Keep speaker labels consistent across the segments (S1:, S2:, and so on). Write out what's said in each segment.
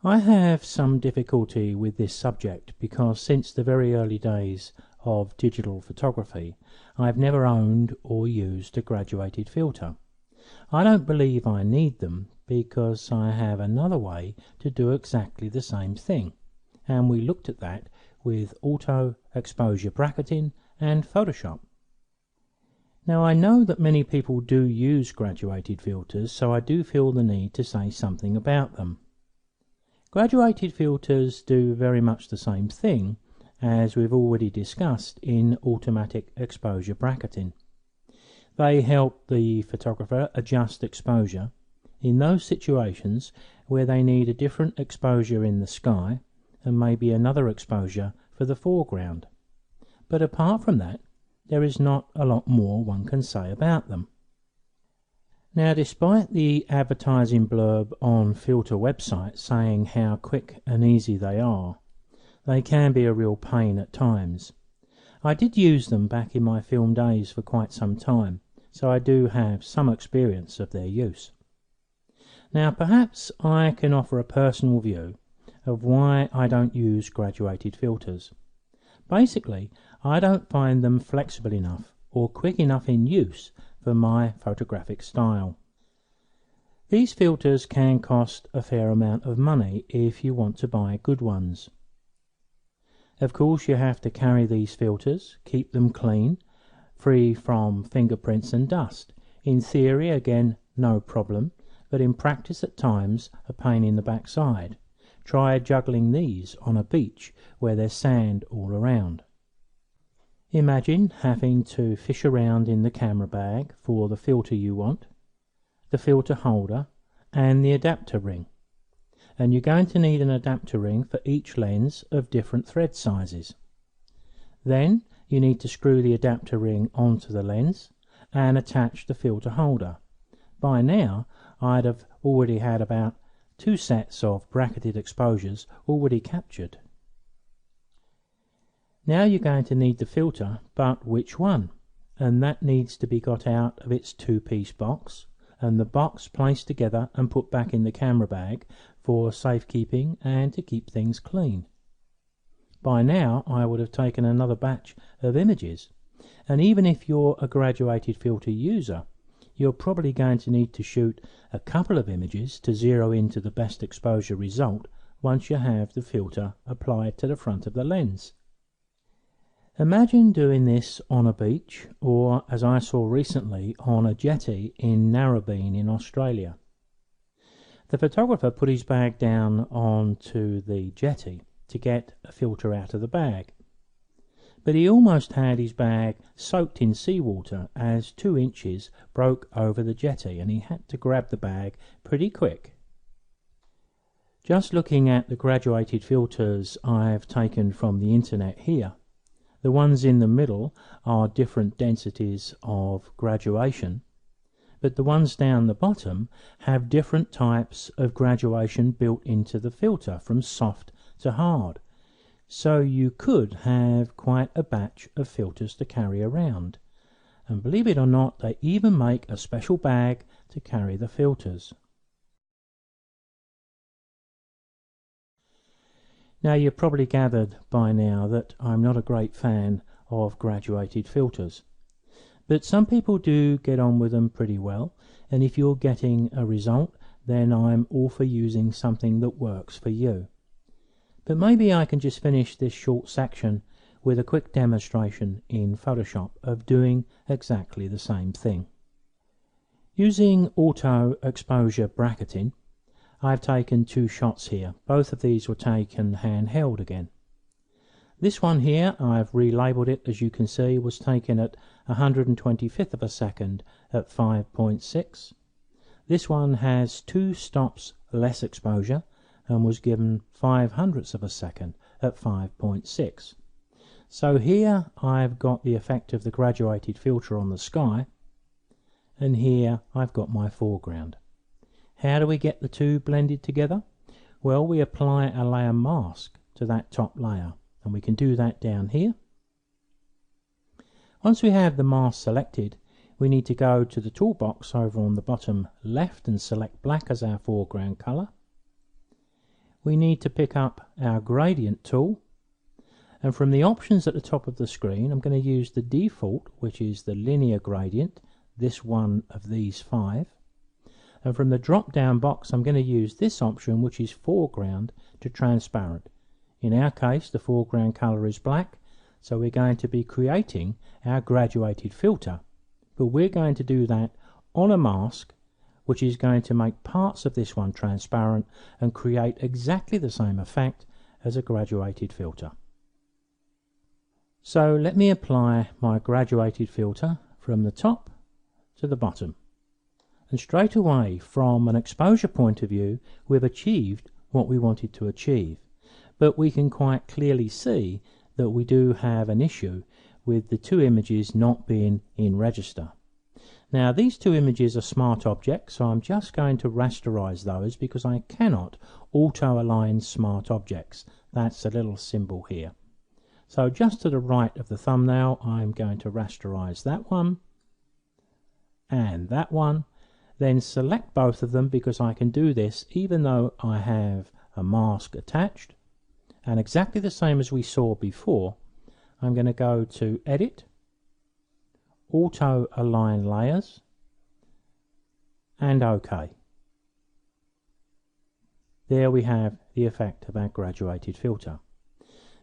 S1: I have some difficulty with this subject because since the very early days of digital photography I've never owned or used a graduated filter. I don't believe I need them because I have another way to do exactly the same thing, and we looked at that with auto exposure bracketing and Photoshop. Now I know that many people do use graduated filters, so I do feel the need to say something about them. Graduated filters do very much the same thing as we've already discussed in automatic exposure bracketing. They help the photographer adjust exposure in those situations where they need a different exposure in the sky and maybe another exposure for the foreground. But apart from that, there is not a lot more one can say about them. Now, despite the advertising blurb on filter websites saying how quick and easy they are, they can be a real pain at times. I did use them back in my film days for quite some time, so I do have some experience of their use. Now, perhaps I can offer a personal view of why I don't use graduated filters. Basically, I don't find them flexible enough or quick enough in use for my photographic style. These filters can cost a fair amount of money if you want to buy good ones. Of course, you have to carry these filters, keep them clean, free from fingerprints and dust. In theory, again, no problem, but in practice at times a pain in the backside. Try juggling these on a beach where there's sand all around. Imagine having to fish around in the camera bag for the filter you want, the filter holder, and the adapter ring. And you're going to need an adapter ring for each lens of different thread sizes. Then you need to screw the adapter ring onto the lens and attach the filter holder. By now I'd have already had about 2 sets of bracketed exposures already captured. Now you're going to need the filter, but which one? And that needs to be got out of its 2-piece box, and the box placed together and put back in the camera bag for safekeeping and to keep things clean. By now I would have taken another batch of images, and even if you're a graduated filter user, you're probably going to need to shoot a couple of images to zero into the best exposure result once you have the filter applied to the front of the lens. Imagine doing this on a beach, or as I saw recently, on a jetty in Narrabeen in Australia. The photographer put his bag down onto the jetty to get a filter out of the bag, but he almost had his bag soaked in seawater as 2 inches broke over the jetty, and he had to grab the bag pretty quick. Just looking at the graduated filters I've taken from the internet here, the ones in the middle are different densities of graduation, but the ones down the bottom have different types of graduation built into the filter, from soft to hard. So you could have quite a batch of filters to carry around. And believe it or not, they even make a special bag to carry the filters. Now, you've probably gathered by now that I'm not a great fan of graduated filters, but some people do get on with them pretty well, and if you're getting a result, then I'm all for using something that works for you. But maybe I can just finish this short section with a quick demonstration in Photoshop of doing exactly the same thing. Using auto exposure bracketing, I've taken 2 shots here. Both of these were taken handheld again. This one here, I've relabeled it, as you can see, was taken at 125th of a second at 5.6. This one has 2 stops less exposure and was given 5/100ths of a second at 5.6. So here I've got the effect of the graduated filter on the sky, and here I've got my foreground. How do we get the two blended together? Well, we apply a layer mask to that top layer, and we can do that down here. Once we have the mask selected, we need to go to the toolbox over on the bottom left and select black as our foreground colour. we need to pick up our gradient tool, and from the options at the top of the screen I'm going to use the default, which is the linear gradient, this one of these 5, and from the drop down box I'm going to use this option, which is foreground to transparent. In our case the foreground colour is black, so we're going to be creating our graduated filter, but we're going to do that on a mask which is going to make parts of this one transparent and create exactly the same effect as a graduated filter. So let me apply my graduated filter from the top to the bottom, and straight away from an exposure point of view we've achieved what we wanted to achieve, but we can quite clearly see that we do have an issue with the two images not being in register. Now these two images are smart objects, so I'm just going to rasterize those because I cannot auto align smart objects. That's a little symbol here. So just to the right of the thumbnail I'm going to rasterize that one and that one, then select both of them because I can do this even though I have a mask attached, and exactly the same as we saw before I'm going to go to Edit, Auto Align Layers, and OK. There we have the effect of our graduated filter.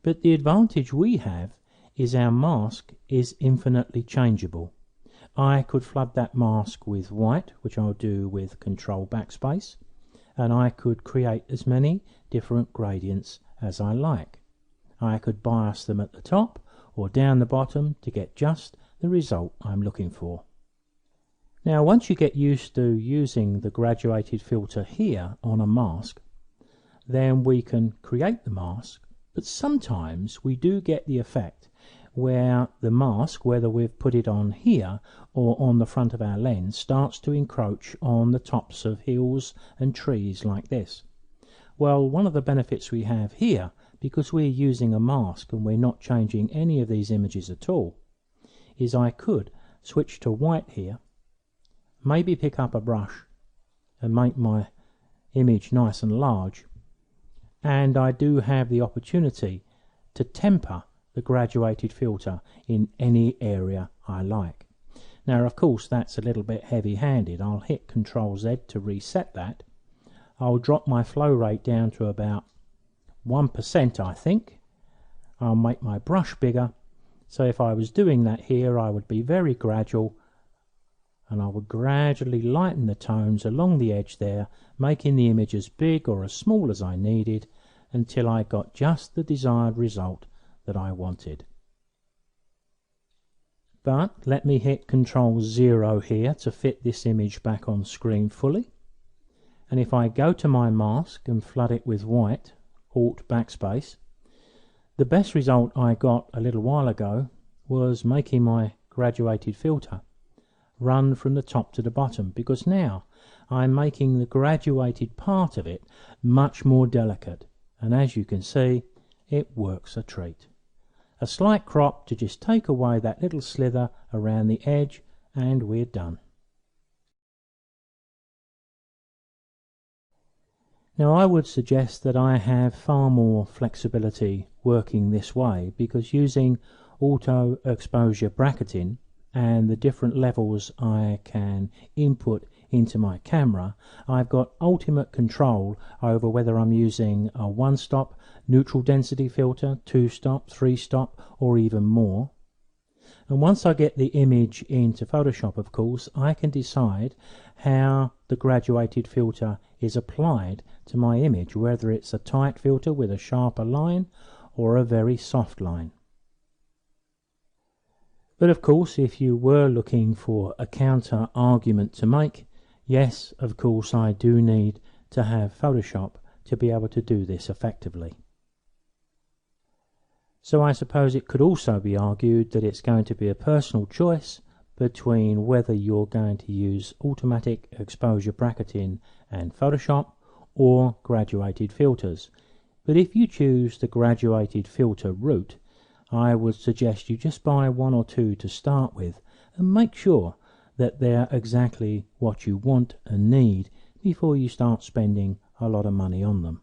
S1: But the advantage we have is our mask is infinitely changeable. I could flood that mask with white, which I'll do with Control Backspace, and I could create as many different gradients as I like. I could bias them at the top or down the bottom to get just the result I'm looking for. Now once you get used to using the graduated filter here on a mask, then we can create the mask, but sometimes we do get the effect where the mask, whether we've put it on here or on the front of our lens, starts to encroach on the tops of hills and trees like this. Well, one of the benefits we have here, because we're using a mask and we're not changing any of these images at all, is I could switch to white here, maybe pick up a brush and make my image nice and large, and I do have the opportunity to temper the graduated filter in any area I like. Now of course that's a little bit heavy-handed. I'll hit Ctrl Z to reset that. I'll drop my flow rate down to about 1% I think. I'll make my brush bigger, so if I was doing that here I would be very gradual, and I would gradually lighten the tones along the edge there, making the image as big or as small as I needed until I got just the desired result that I wanted. But let me hit Ctrl 0 here to fit this image back on screen fully, and if I go to my mask and flood it with white, Alt Backspace, the best result I got a little while ago was making my graduated filter run from the top to the bottom, because now I'm making the graduated part of it much more delicate, and as you can see it works a treat. A slight crop to just take away that little slither around the edge and we're done. Now I would suggest that I have far more flexibility working this way, because using auto exposure bracketing and the different levels I can input into my camera, I've got ultimate control over whether I'm using a 1-stop neutral density filter, 2-stop, 3-stop, or even more. And once I get the image into Photoshop, of course, I can decide how the graduated filter is applied to my image, whether it's a tight filter with a sharper line or a very soft line. But of course, if you were looking for a counter argument to make, yes, of course I do need to have Photoshop to be able to do this effectively. So I suppose it could also be argued that it's going to be a personal choice between whether you're going to use automatic exposure bracketing and Photoshop or graduated filters. But if you choose the graduated filter route, I would suggest you just buy 1 or 2 to start with and make sure that they're exactly what you want and need before you start spending a lot of money on them.